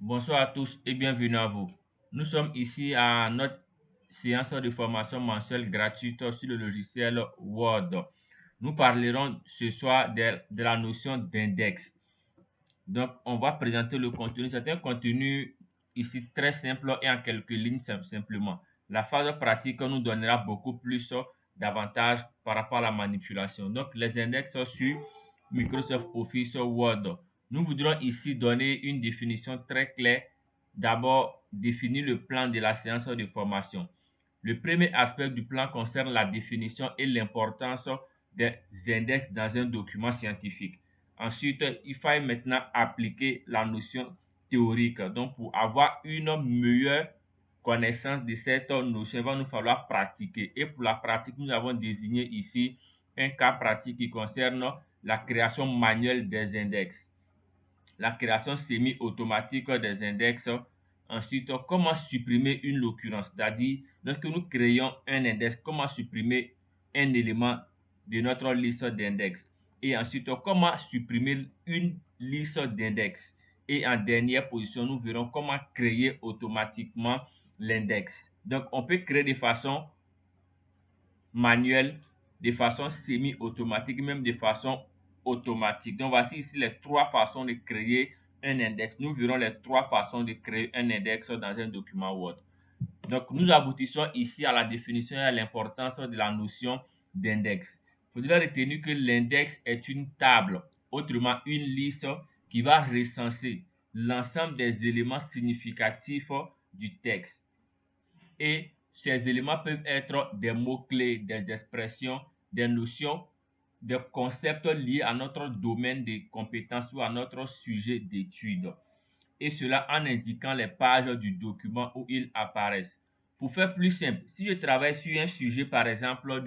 Bonsoir à tous et bienvenue à vous. Nous sommes ici à notre séance de formation mensuelle gratuite sur le logiciel Word. Nous parlerons ce soir de la notion d'index. Donc, on va présenter le contenu. C'est un contenu ici très simple et en quelques lignes simplement. La phase pratique nous donnera beaucoup plus d'avantages par rapport à la manipulation. Donc, les index sur Microsoft Office Word. Nous voudrons ici donner une définition très claire. D'abord, définir le plan de la séance de formation. Le premier aspect du plan concerne la définition et l'importance des index dans un document scientifique. Ensuite, il faut maintenant appliquer la notion théorique. Donc, pour avoir une meilleure connaissance de cette notion, il va nous falloir pratiquer. Et pour la pratique, nous avons désigné ici un cas pratique qui concerne la création manuelle des index, la création semi-automatique des index. Ensuite, comment supprimer une occurrence, c'est-à-dire lorsque nous créons un index, comment supprimer un élément de notre liste d'index. Et ensuite, comment supprimer une liste d'index. Et en dernière position, nous verrons comment créer automatiquement l'index. Donc, on peut créer de façon manuelle, de façon semi-automatique, même de façon automatique. Donc, voici ici les trois façons de créer un index. Nous verrons les trois façons de créer un index dans un document Word. Donc, nous aboutissons ici à la définition et à l'importance de la notion d'index. Il faudra retenir que l'index est une table, autrement une liste qui va recenser l'ensemble des éléments significatifs du texte. Et ces éléments peuvent être des mots-clés, des expressions, des notions, des concepts liés à notre domaine de compétences ou à notre sujet d'étude. Et cela en indiquant les pages du document où ils apparaissent. Pour faire plus simple, si je travaille sur un sujet, par exemple,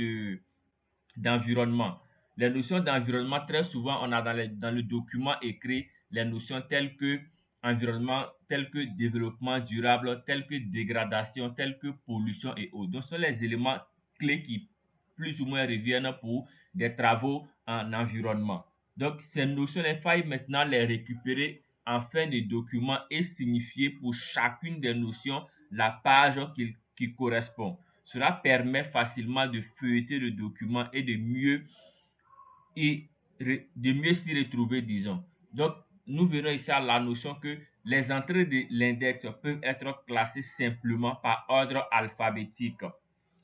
d'environnement, les notions d'environnement, très souvent, on a dans le document écrit les notions telles que environnement, telles que développement durable, telles que dégradation, telles que pollution et autres. Donc, ce sont les éléments clés qui plus ou moins reviennent pour des travaux en environnement. Donc, ces notions, il faut maintenant les récupérer en fin de document et signifier pour chacune des notions la page qui correspond. Cela permet facilement de feuilleter le document et de mieux s'y retrouver, disons. Donc, nous verrons ici à la notion que les entrées de l'index peuvent être classées simplement par ordre alphabétique.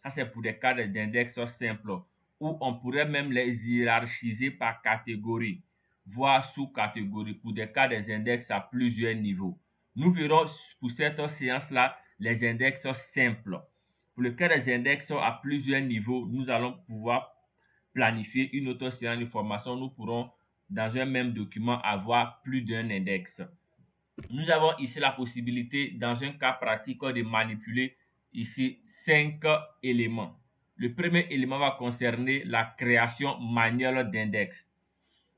Ça, c'est pour des cas d'index simples, ou on pourrait même les hiérarchiser par catégorie, voire sous-catégorie, pour des cas des index à plusieurs niveaux. Nous verrons pour cette séance-là les index simples. Pour le cas des index à plusieurs niveaux, nous allons pouvoir planifier une autre séance de formation. Nous pourrons, dans un même document, avoir plus d'un index. Nous avons ici la possibilité, dans un cas pratique, de manipuler ici 5 éléments. Le premier élément va concerner la création manuelle d'index.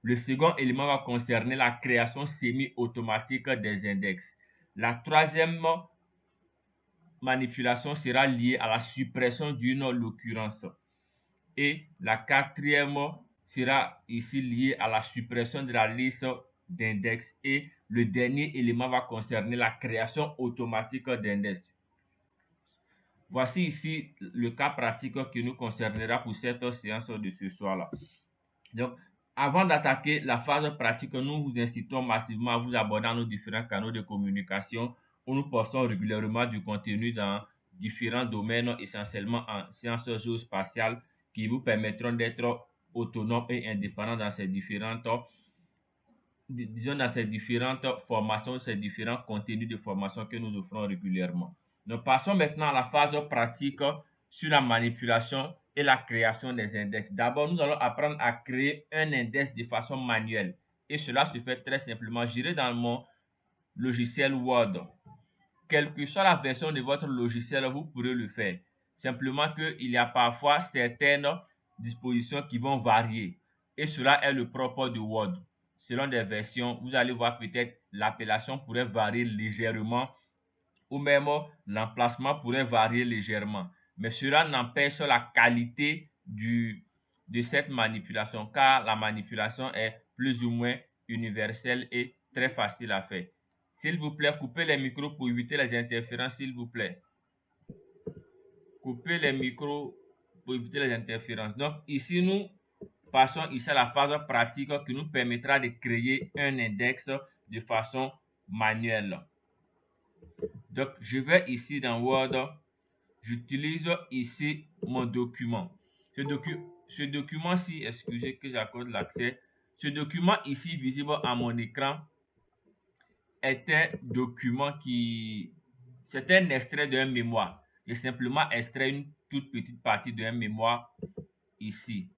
Le second élément va concerner la création semi-automatique des index. La troisième manipulation sera liée à la suppression d'une occurrence. Et la quatrième sera ici liée à la suppression de la liste d'index. Et le dernier élément va concerner la création automatique d'index. Voici ici le cas pratique qui nous concernera pour cette séance de ce soir-là. Donc, avant d'attaquer la phase pratique, nous vous incitons massivement à vous abonner à nos différents canaux de communication où nous postons régulièrement du contenu dans différents domaines, essentiellement en sciences géospatiales, qui vous permettront d'être autonome et indépendant dans ces différentes, disons, dans ces différentes formations, ces différents contenus de formation que nous offrons régulièrement. Nous passons maintenant à la phase pratique sur la manipulation et la création des index. D'abord, nous allons apprendre à créer un index de façon manuelle. Et cela se fait très simplement. J'irai dans mon logiciel Word. Quelle que soit la version de votre logiciel, vous pourrez le faire. Simplement qu'il y a parfois certaines dispositions qui vont varier. Et cela est le propre de Word. Selon des versions, vous allez voir peut-être l'appellation pourrait varier légèrement ou même l'emplacement pourrait varier légèrement. Mais cela n'empêche la qualité de cette manipulation car la manipulation est plus ou moins universelle et très facile à faire. S'il vous plaît, coupez les micros pour éviter les interférences, s'il vous plaît. Coupez les micros pour éviter les interférences. Donc ici, nous passons ici à la phase pratique qui nous permettra de créer un index de façon manuelle. Donc je vais ici dans Word, j'utilise ici mon document. Ce document-ci, excusez que j'accorde l'accès, ce document ici visible à mon écran est un document c'est un extrait d'un mémoire. J'ai simplement extrait une toute petite partie d'un mémoire ici.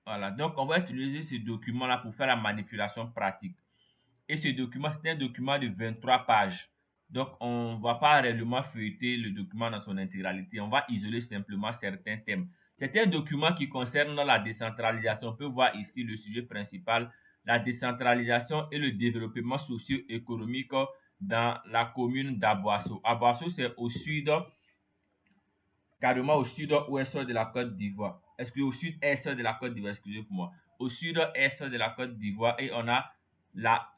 Voilà, donc on va utiliser ce document-là pour faire la manipulation pratique. Et ce document, c'est un document de 23 pages. Donc, on ne va pas réellement feuilleter le document dans son intégralité. On va isoler simplement certains thèmes. C'est un document qui concerne la décentralisation. On peut voir ici le sujet principal, la décentralisation et le développement socio-économique dans la commune d'Aboasso. Aboasso, c'est au sud, carrément au sud-ouest de la Côte d'Ivoire. Au sud-est de la Côte d'Ivoire, excusez-moi. Au sud-est de la Côte d'Ivoire et on a la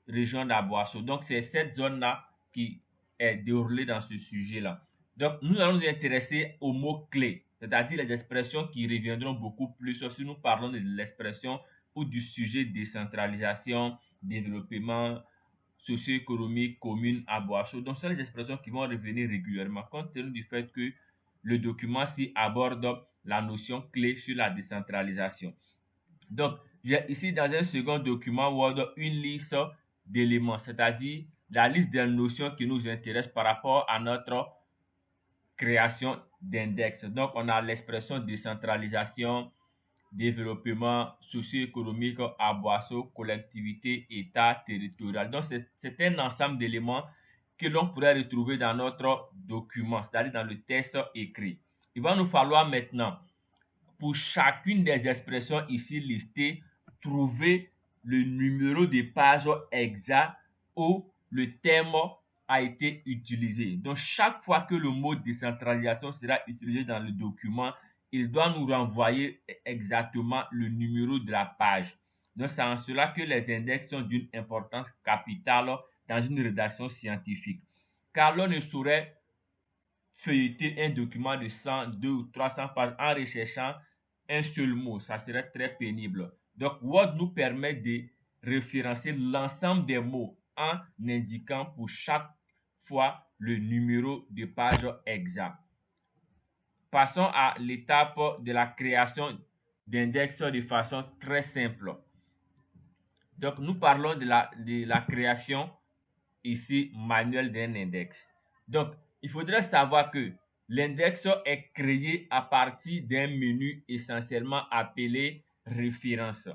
région d'Aboasso. Donc, c'est cette zone-là qui est déroulée dans ce sujet-là. Donc, nous allons nous intéresser aux mots-clés, c'est-à-dire les expressions qui reviendront beaucoup plus si nous parlons de l'expression ou du sujet décentralisation, développement socio-économique, commune, Aboasso. Donc, ce sont les expressions qui vont revenir régulièrement, compte tenu du fait que le document-ci aborde la notion clé sur la décentralisation. Donc, j'ai ici dans un second document Word une liste d'éléments, c'est-à-dire la liste des notions qui nous intéressent par rapport à notre création d'index. Donc, on a l'expression décentralisation, développement socio-économique, Aboasso, collectivité, État, territorial. Donc, c'est un ensemble d'éléments que l'on pourrait retrouver dans notre document, c'est-à-dire dans le texte écrit. Il va nous falloir maintenant, pour chacune des expressions ici listées, trouver le numéro de page exact où le terme a été utilisé. Donc, chaque fois que le mot décentralisation sera utilisé dans le document, il doit nous renvoyer exactement le numéro de la page. Donc, c'est en cela que les index sont d'une importance capitale dans une rédaction scientifique. Car l'on ne saurait feuilleter un document de 100, 200 ou 300 pages en recherchant un seul mot. Ça serait très pénible. Donc, Word nous permet de référencer l'ensemble des mots en indiquant pour chaque fois le numéro de page exact. Passons à l'étape de la création d'index de façon très simple. Donc, nous parlons de la création ici manuelle d'un index. Donc, il faudrait savoir que l'index est créé à partir d'un menu essentiellement appelé référence.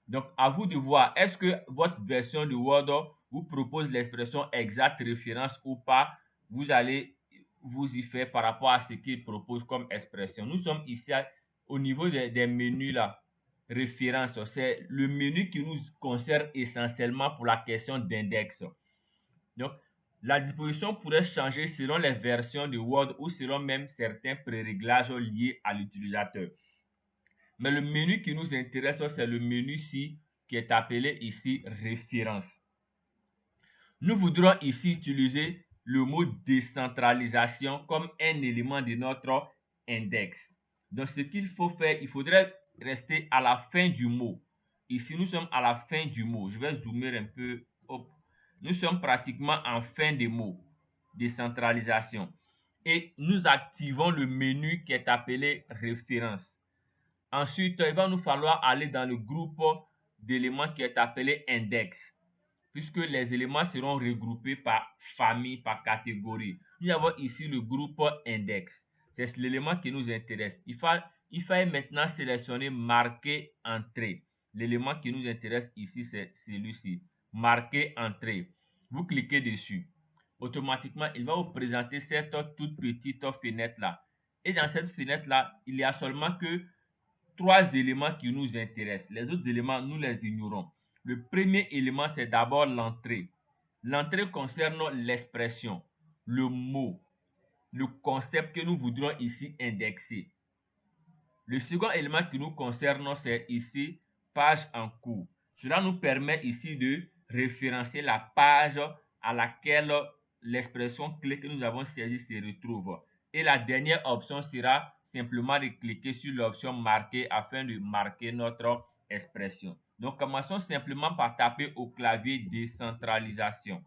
Donc, à vous de voir, est-ce que votre version de Word vous propose l'expression exacte référence ou pas? Vous allez vous y faire par rapport à ce qu'il propose comme expression. Nous sommes ici au niveau des menus là. Référence, c'est le menu qui nous concerne essentiellement pour la question d'index. Donc, la disposition pourrait changer selon les versions de Word ou selon même certains préréglages liés à l'utilisateur. Mais le menu qui nous intéresse, c'est le menu-ci qui est appelé ici référence. Nous voudrons ici utiliser le mot décentralisation comme un élément de notre index. Donc, ce qu'il faut faire, il faudrait rester à la fin du mot. Ici, nous sommes à la fin du mot. Je vais zoomer un peu. Hop. Nous sommes pratiquement en fin de mot, décentralisation. Et nous activons le menu qui est appelé référence. Ensuite, il va nous falloir aller dans le groupe d'éléments qui est appelé index, puisque les éléments seront regroupés par famille, par catégorie. Nous avons ici le groupe index. C'est l'élément qui nous intéresse. Il faut maintenant sélectionner marquer entrée. L'élément qui nous intéresse ici, c'est celui-ci. Marquer entrée. Vous cliquez dessus. Automatiquement, il va vous présenter cette toute petite fenêtre-là. Et dans cette fenêtre-là, il y a seulement que 3 éléments qui nous intéressent. Les autres éléments, nous les ignorons. Le premier élément, c'est d'abord l'entrée. L'entrée concerne l'expression, le mot, le concept que nous voudrons ici indexer. Le second élément qui nous concerne, c'est ici page en cours. Cela nous permet ici de référencer la page à laquelle l'expression clé que nous avons saisie se retrouve. Et la dernière option sera simplement de cliquer sur l'option marquer afin de marquer notre expression. Donc, commençons simplement par taper au clavier décentralisation.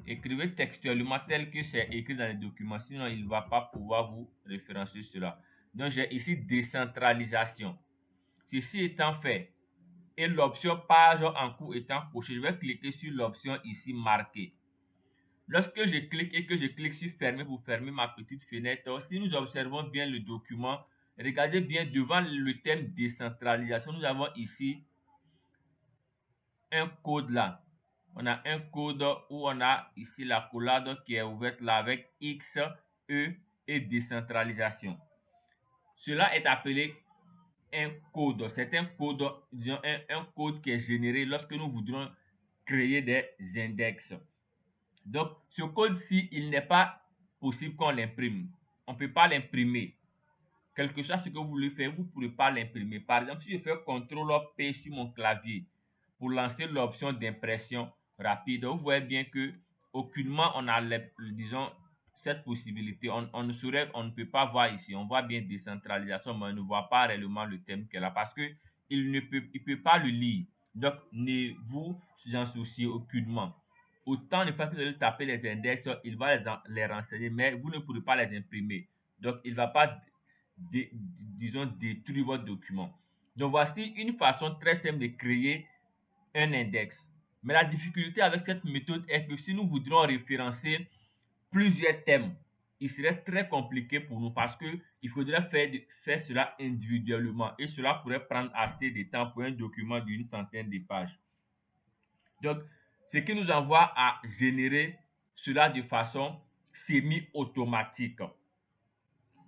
Écrivez textuellement tel que c'est écrit dans les documents, sinon il ne va pas pouvoir vous référencer cela. Donc, j'ai ici décentralisation. Ceci étant fait, et l'option page en cours étant cochée, je vais cliquer sur l'option ici marquer. Lorsque je clique et que je clique sur fermer pour fermer ma petite fenêtre, si nous observons bien le document, regardez bien devant le thème décentralisation, nous avons ici un code là. On a un code où on a ici la collade qui est ouverte là avec X, E et décentralisation. Cela est appelé un code. C'est un code, disons, un code qui est généré lorsque nous voudrons créer des index. Donc, ce code-ci, il n'est pas possible qu'on l'imprime. On ne peut pas l'imprimer. Quel que soit ce que vous voulez faire, vous ne pourrez pas l'imprimer. Par exemple, si je fais CTRL-P sur mon clavier pour lancer l'option d'impression rapide, vous voyez bien que aucunement on a, disons, cette possibilité. On ne peut pas voir ici. On voit bien décentralisation, mais on ne voit pas réellement le thème qu'elle a parce qu'il ne peut pas le lire. Donc, ne vous en souciez aucunement. Autant de fois que vous allez taper les index, il va les renseigner, mais vous ne pourrez pas les imprimer. Donc, il ne va pas, disons, détruire votre document. Donc, voici une façon très simple de créer un index. Mais la difficulté avec cette méthode est que si nous voudrions référencer plusieurs thèmes, il serait très compliqué pour nous parce qu'il faudrait faire cela individuellement et cela pourrait prendre assez de temps pour un document d'une centaine de pages. Donc, ce qui nous envoie à générer cela de façon semi-automatique.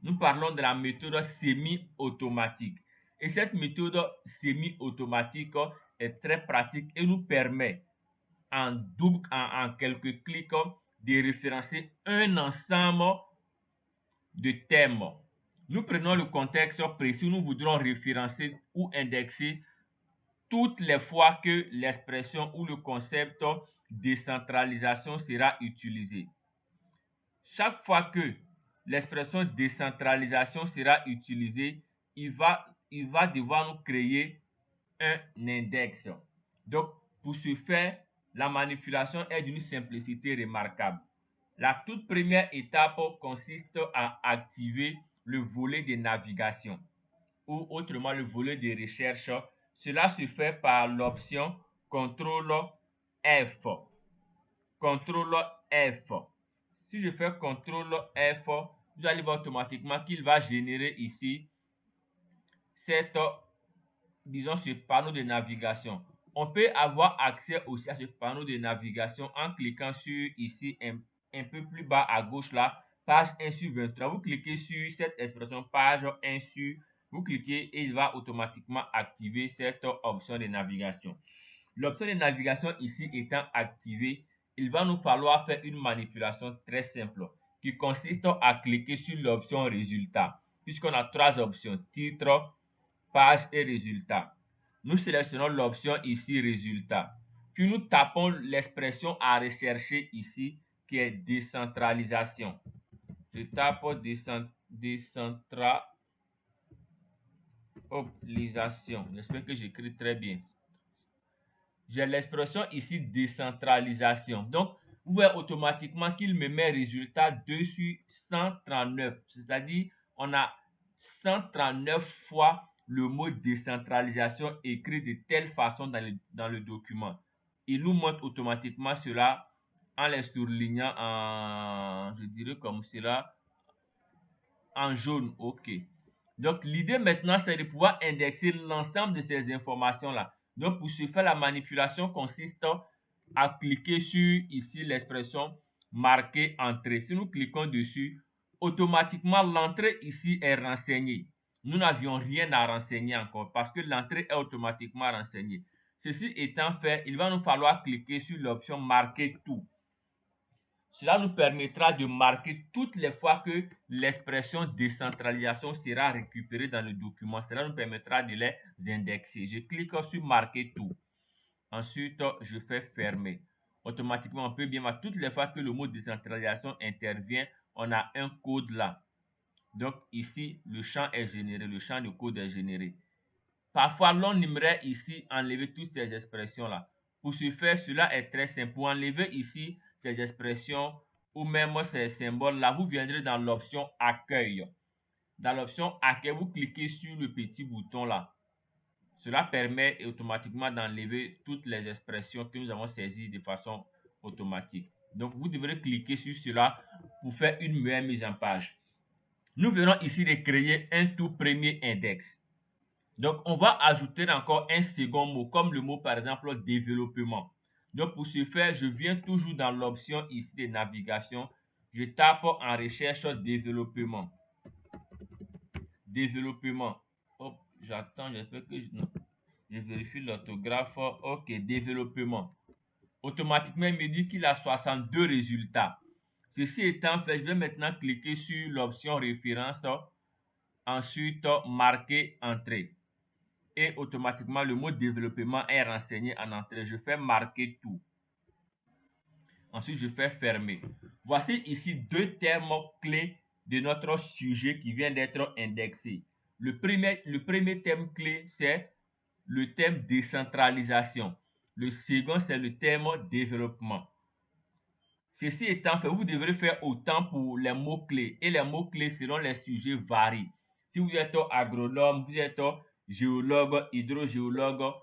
Nous parlons de la méthode semi-automatique. Et cette méthode semi-automatique est très pratique et nous permet en quelques clics de référencer un ensemble de thèmes. Nous prenons le contexte précis, nous voudrons référencer ou indexer toutes les fois que l'expression ou le concept décentralisation sera utilisé. Chaque fois que l'expression décentralisation sera utilisée, il va devoir nous créer un index. Donc, pour ce faire, la manipulation est d'une simplicité remarquable. La toute première étape consiste à activer le volet de navigation ou autrement le volet de recherche. Cela se fait par l'option CTRL F. CTRL F. Si je fais CTRL F, vous allez voir automatiquement qu'il va générer ici disons, ce panneau de navigation. On peut avoir accès aussi à ce panneau de navigation en cliquant sur ici un peu plus bas à gauche là, page 1 sur 23. Vous cliquez sur cette expression page 1 sur, vous cliquez et il va automatiquement activer cette option de navigation. L'option de navigation ici étant activée, il va nous falloir faire une manipulation très simple qui consiste à cliquer sur l'option résultat puisqu'on a trois options, titre, page et résultat. Nous sélectionnons l'option ici résultat. Puis nous tapons l'expression à rechercher ici qui est décentralisation. Je tape décentralisation. J'espère que j'écris très bien. J'ai l'expression ici décentralisation. Donc, vous voyez automatiquement qu'il me met résultat 2 sur 139. C'est-à-dire, on a 139 fois le mot décentralisation écrit de telle façon dans le document. Il nous montre automatiquement cela en les surlignant en, je dirais comme cela, en jaune. OK. Donc, l'idée maintenant, c'est de pouvoir indexer l'ensemble de ces informations-là. Donc, pour ce faire, la manipulation consiste à cliquer sur ici l'expression marquer entrée. Si nous cliquons dessus, automatiquement, l'entrée ici est renseignée. Nous n'avions rien à renseigner encore parce que l'entrée est automatiquement renseignée. Ceci étant fait, il va nous falloir cliquer sur l'option marquer tout. Cela nous permettra de marquer toutes les fois que l'expression décentralisation sera récupérée dans le document. Cela nous permettra de les indexer. Je clique sur marquer tout. Ensuite, je fais fermer. automatiquement, on peut bien voir toutes les fois que le mot décentralisation intervient, on a un code là. Donc ici, le champ est généré, le champ de code est généré. Parfois, l'on aimerait ici enlever toutes ces expressions-là. Pour ce faire, cela est très simple. Pour enlever ici ces expressions ou même ces symboles-là, vous viendrez dans l'option accueil. Dans l'option accueil, vous cliquez sur le petit bouton là. Cela permet automatiquement d'enlever toutes les expressions que nous avons saisies de façon automatique. Donc, vous devrez cliquer sur cela pour faire une meilleure mise en page. Nous venons ici de créer un tout premier index. Donc, on va ajouter encore un second mot, comme le mot par exemple développement. Donc, pour ce faire, je viens toujours dans l'option ici de navigation. Je tape en recherche développement. Développement. Hop, j'attends, j'espère que je vérifie l'orthographe. Ok, développement. Automatiquement, il me dit qu'il a 62 résultats. Ceci étant fait, je vais maintenant cliquer sur l'option référence. Ensuite, marquer entrée. Et automatiquement, le mot développement est renseigné en entrée. Je fais marquer tout. Ensuite, je fais fermer. Voici ici deux termes clés de notre sujet qui vient d'être indexé. Le premier terme clé, c'est le terme décentralisation. Le second, c'est le terme développement. Ceci étant fait, vous devrez faire autant pour les mots-clés. Et les mots-clés selon les sujets varient. Si vous êtes agronome, vous êtes géologue, hydrogéologue,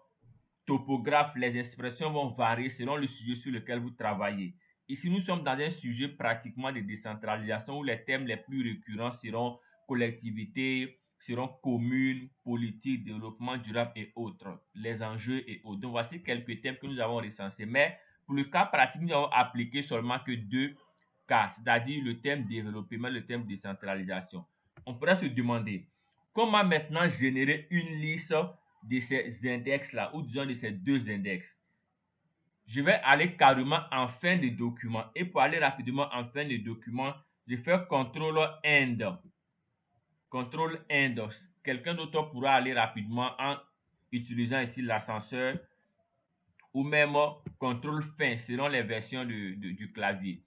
topographe, les expressions vont varier selon le sujet sur lequel vous travaillez. Ici, nous sommes dans un sujet pratiquement de décentralisation où les thèmes les plus récurrents seront collectivité, seront communes, politique, développement durable et autres, les enjeux et autres. Donc, voici quelques thèmes que nous avons recensés. Mais pour le cas pratique, nous avons appliqué seulement que deux cas, c'est-à-dire le thème développement et le thème décentralisation. On pourrait se demander comment maintenant générer une liste de ces index-là, ou disons de ces deux index. Je vais aller carrément en fin de document. Et pour aller rapidement en fin de document, je fais CTRL-END. CTRL-END. Quelqu'un d'autre pourra aller rapidement en utilisant ici l'ascenseur ou même CTRL-fin selon les versions du clavier.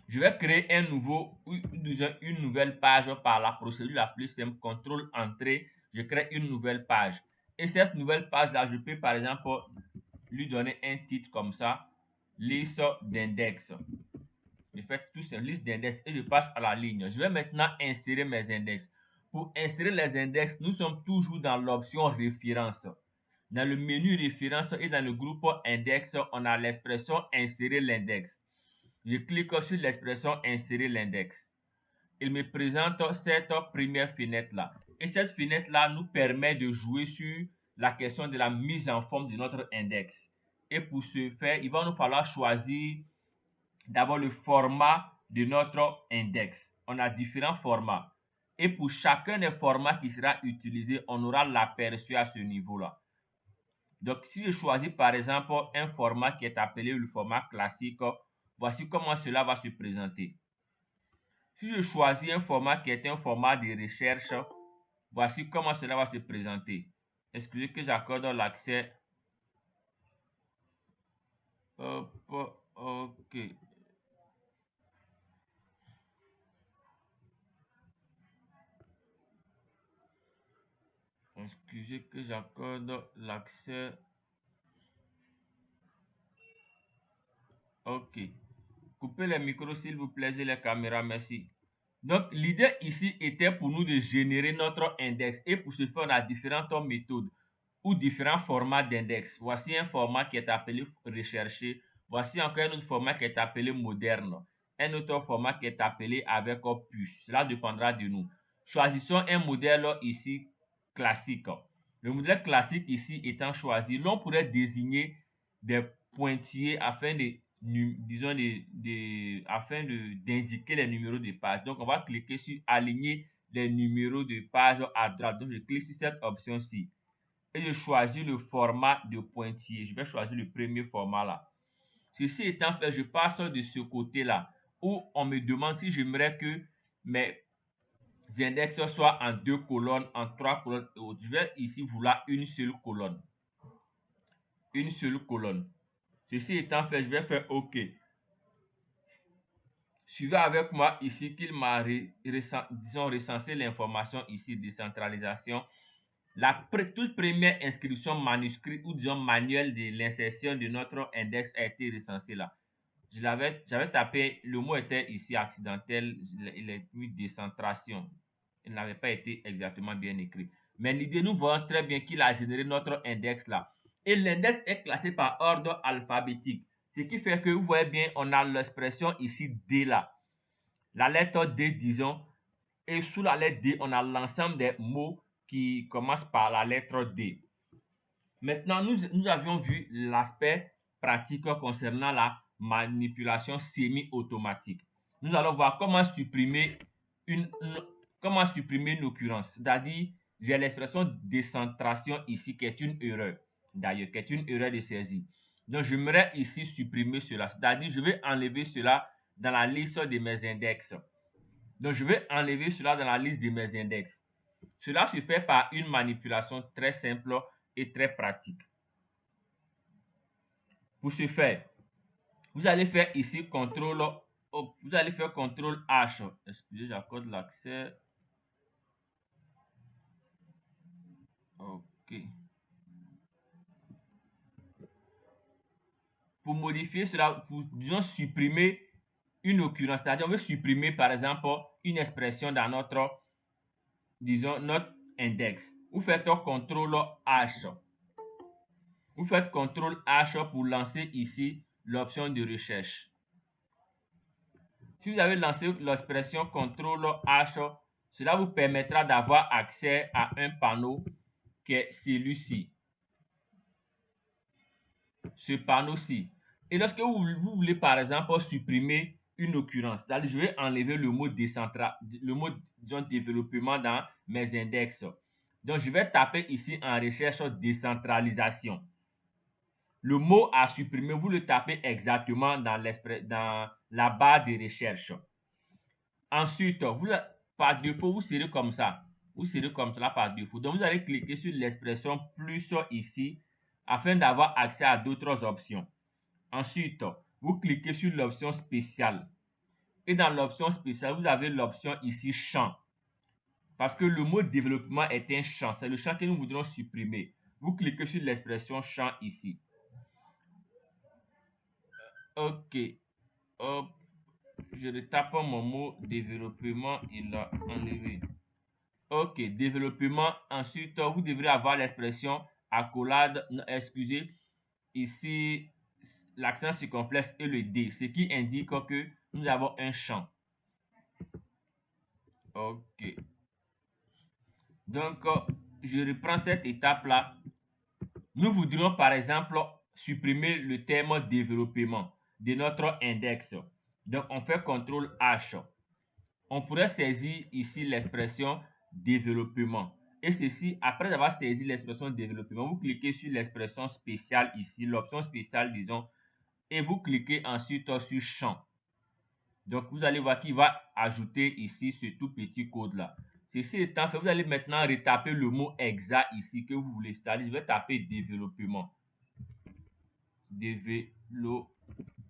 Je vais créer une nouvelle page par la procédure la plus simple, CTRL-Entrée. Je crée une nouvelle page. Et cette nouvelle page-là, je peux par exemple lui donner un titre comme ça, liste d'index. Je fais tout ça, liste d'index et je passe à la ligne. Je vais maintenant insérer mes index. Pour insérer les index, nous sommes toujours dans l'option référence. Dans le menu référence et dans le groupe index, on a l'expression insérer l'index. Je clique sur l'expression insérer l'index. Il me présente cette première fenêtre-là. Et cette fenêtre-là nous permet de jouer sur la question de la mise en forme de notre index. Et pour ce faire, il va nous falloir choisir d'abord le format de notre index. On a différents formats. Et pour chacun des formats qui sera utilisé, on aura l'aperçu à ce niveau-là. Donc, si je choisis par exemple un format qui est appelé le format classique, voici comment cela va se présenter. Si je choisis un format qui est un format de recherche, voici comment cela va se présenter. Excusez que j'accorde l'accès. Ok. Excusez que j'accorde l'accès. Ok. Coupez les micros s'il vous plaît et les caméras, merci. Donc, l'idée ici était pour nous de générer notre index. Et pour ce faire, on a différentes méthodes ou différents formats d'index. Voici un format qui est appelé rechercher. Voici encore un autre format qui est appelé moderne. Un autre format qui est appelé avec puce. Cela dépendra de nous. Choisissons un modèle ici classique. Le modèle classique ici étant choisi, l'on pourrait désigner des pointillés afin de disons afin d'indiquer les numéros de page. Donc, on va cliquer sur aligner les numéros de page à droite. Donc, je clique sur cette option-ci et je choisis le format de pointillé. Je vais choisir le premier format là. Ceci étant fait, je passe de ce côté-là où on me demande si j'aimerais que mes index soient en 2 colonnes, en 3 colonnes et autres. Je vais ici vouloir une seule colonne. Une seule colonne. Ceci étant fait, je vais faire OK. Suivez avec moi ici qu'il m'a recensé l'information ici, décentralisation. La toute première inscription manuscrite ou disons manuel de l'insertion de notre index a été recensée là. J'avais tapé, le mot était ici accidentel, il est mis décentration. Il n'avait pas été exactement bien écrit. Mais l'idée, nous voyons très bien qu'il a généré notre index là. Et l'index est classé par ordre alphabétique. Ce qui fait que vous voyez bien, on a l'expression ici D là. La lettre D, disons, et sous la lettre D, on a l'ensemble des mots qui commencent par la lettre D. Maintenant, nous avions vu l'aspect pratique concernant la manipulation semi-automatique. Nous allons voir comment supprimer une occurrence. C'est-à-dire, j'ai l'expression décentration ici qui est une erreur, d'ailleurs, qui est une erreur de saisie. Donc, j'aimerais ici supprimer cela. C'est-à-dire, je vais enlever cela dans la liste de mes index. Donc, je vais enlever cela dans la liste de mes index. Cela se fait par une manipulation très simple et très pratique. Pour ce faire, vous allez faire ici CTRL, vous allez faire CTRL H. Excusez, j'accorde l'accès. OK. Pour modifier cela, pour disons supprimer une occurrence, c'est-à-dire on veut supprimer par exemple une expression dans notre, disons, notre index. Vous faites CTRL H. Vous faites CTRL H pour lancer ici l'option de recherche. Si vous avez lancé l'expression CTRL H, cela vous permettra d'avoir accès à un panneau qui est celui-ci. Ce panneau-ci. Et lorsque vous voulez par exemple supprimer une occurrence, c'est-à-dire je vais enlever le mot disons, développement dans mes index. Donc je vais taper ici en recherche décentralisation. Le mot à supprimer, vous le tapez exactement dans la barre de recherche. Ensuite, par défaut, vous serez comme ça. Vous serez comme cela par défaut. Donc, vous allez cliquer sur l'expression plus ici afin d'avoir accès à d'autres options. Ensuite, vous cliquez sur l'option spéciale. Et dans l'option spéciale, vous avez l'option ici champ. Parce que le mot développement est un champ. C'est le champ que nous voudrons supprimer. Vous cliquez sur l'expression champ ici. OK. Hop. Je retape mon mot développement. Il l'a enlevé. OK, développement. Ensuite, vous devrez avoir l'expression accolade, excusez, ici, l'accent circonflexe et le D, ce qui indique que nous avons un champ. OK. Donc, je reprends cette étape-là. Nous voudrions, par exemple, supprimer le terme développement de notre index. Donc, on fait CTRL H. On pourrait saisir ici l'expression développement. Et ceci, après avoir saisi l'expression développement, vous cliquez sur l'expression spéciale ici, l'option spéciale, disons, et vous cliquez ensuite sur champ. Donc, vous allez voir qu'il va ajouter ici ce tout petit code-là. Ceci étant fait, vous allez maintenant retaper le mot exact ici que vous voulez. C'est-à-dire, je vais taper développement.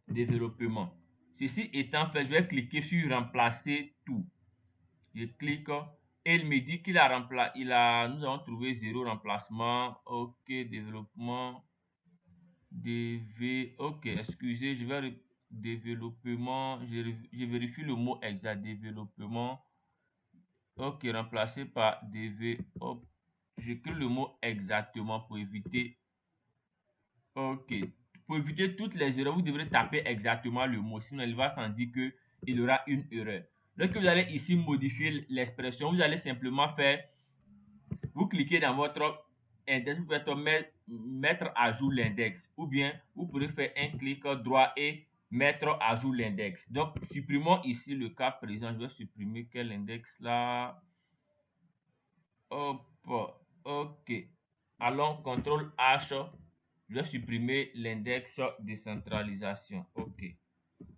Développement. Ceci étant fait, je vais cliquer sur remplacer tout. Je clique et il me dit qu'il a remplacé, nous avons trouvé 0 remplacement. OK, développement, OK, excusez, je vais développement, je vérifie le mot exact, développement. OK, remplacé par hop, j'écris le mot exactement pour éviter. OK, pour éviter toutes les erreurs, vous devrez taper exactement le mot, sinon il va sans dire qu'il y aura une erreur. Lorsque vous allez ici modifier l'expression, vous allez simplement faire, vous cliquez dans votre index, vous pouvez mettre à jour l'index, ou bien vous pourrez faire un clic droit et mettre à jour l'index. Donc, supprimons ici le cas présent. Je vais supprimer quel index là. Hop, OK. Allons, CTRL H. Je vais supprimer l'index décentralisation. OK.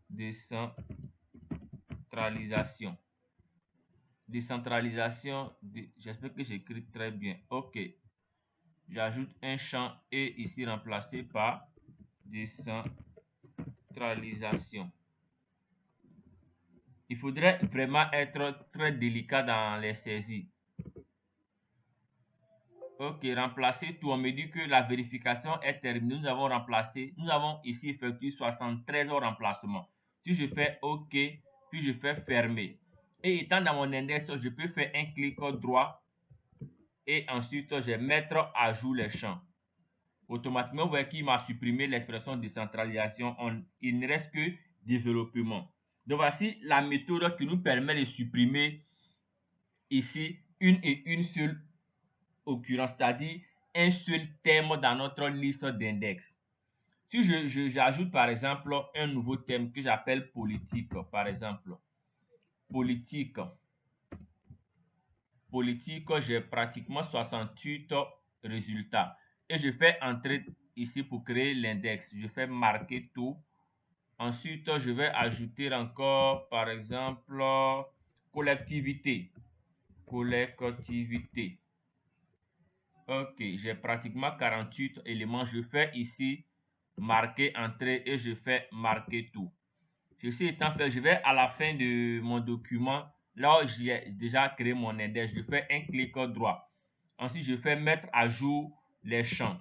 Décentralisation. Décentralisation, j'espère que j'écris très bien. OK. J'ajoute un champ et ici remplacé par décentralisation. Il faudrait vraiment être très délicat dans les saisies. Ok, remplacer tout. On me dit que la vérification est terminée. Nous avons ici effectué 73 remplacements. Si je fais OK, puis je fais fermer. Et étant dans mon index, je peux faire un clic droit et ensuite je vais mettre à jour les champs. Automatiquement, vous voyez qu'il m'a supprimé l'expression décentralisation. Il ne reste que développement. Donc voici la méthode qui nous permet de supprimer ici une seule occurrence, c'est-à-dire un seul thème dans notre liste d'index. Si j'ajoute par exemple un nouveau thème que j'appelle politique, par exemple, politique, j'ai pratiquement 68 résultats et je fais entrer ici pour créer l'index. Je fais marquer tout. Ensuite, je vais ajouter encore, par exemple, collectivité. Ok, j'ai pratiquement 48 éléments. Je fais ici marquer entrée et je fais marquer tout. Ceci étant fait, je vais à la fin de mon document, là où j'ai déjà créé mon index, je fais un clic droit. Ensuite, je fais mettre à jour les champs.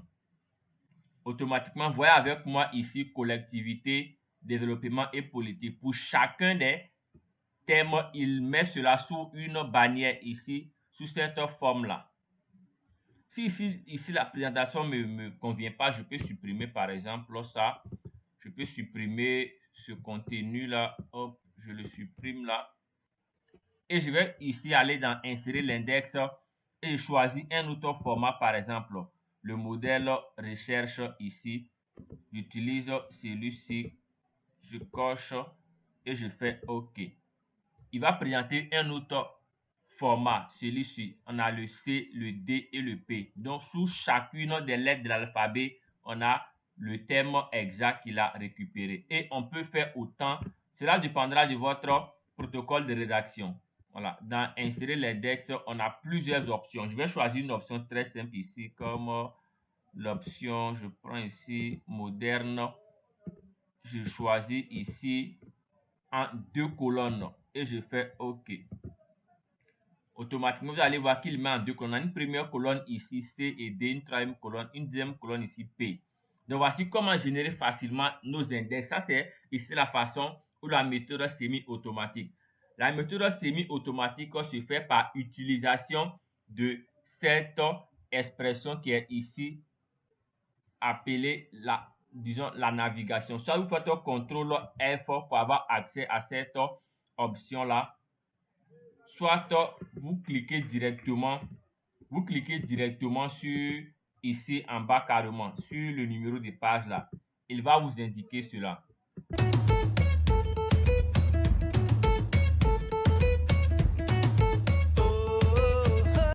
Automatiquement, vous voyez avec moi ici collectivité, développement et politique. Pour chacun des thèmes, il met cela sous une bannière ici, sous cette forme-là. Si ici la présentation ne me convient pas, je peux supprimer par exemple ça. Je peux supprimer ce contenu-là. Hop, je le supprime là. Et je vais ici aller dans insérer l'index et je choisis un autre format, par exemple le modèle recherche ici. J'utilise celui-ci. Je coche et je fais OK. Il va présenter un autre format, celui-ci. On a le C, le D et le P. Donc, sous chacune des lettres de l'alphabet, on a le thème exact qu'il a récupéré. Et on peut faire autant. Cela dépendra de votre protocole de rédaction. Voilà. Dans insérer l'index, on a plusieurs options. Je vais choisir une option très simple ici, comme l'option, je prends ici moderne. Je choisis ici en 2 colonnes et je fais OK. Automatiquement, vous allez voir qu'il met en 2 colonnes. Une première colonne ici, C et D, une troisième colonne, une deuxième colonne ici, P. Donc, voici comment générer facilement nos index. Ça, c'est ici la façon ou la méthode semi-automatique. La méthode semi-automatique se fait par utilisation de cette expression qui est ici appelée la navigation. Soit vous faites CTRL F pour avoir accès à cette option-là. Soit vous cliquez directement sur ici en bas carrément sur le numéro de page là. Il va vous indiquer cela.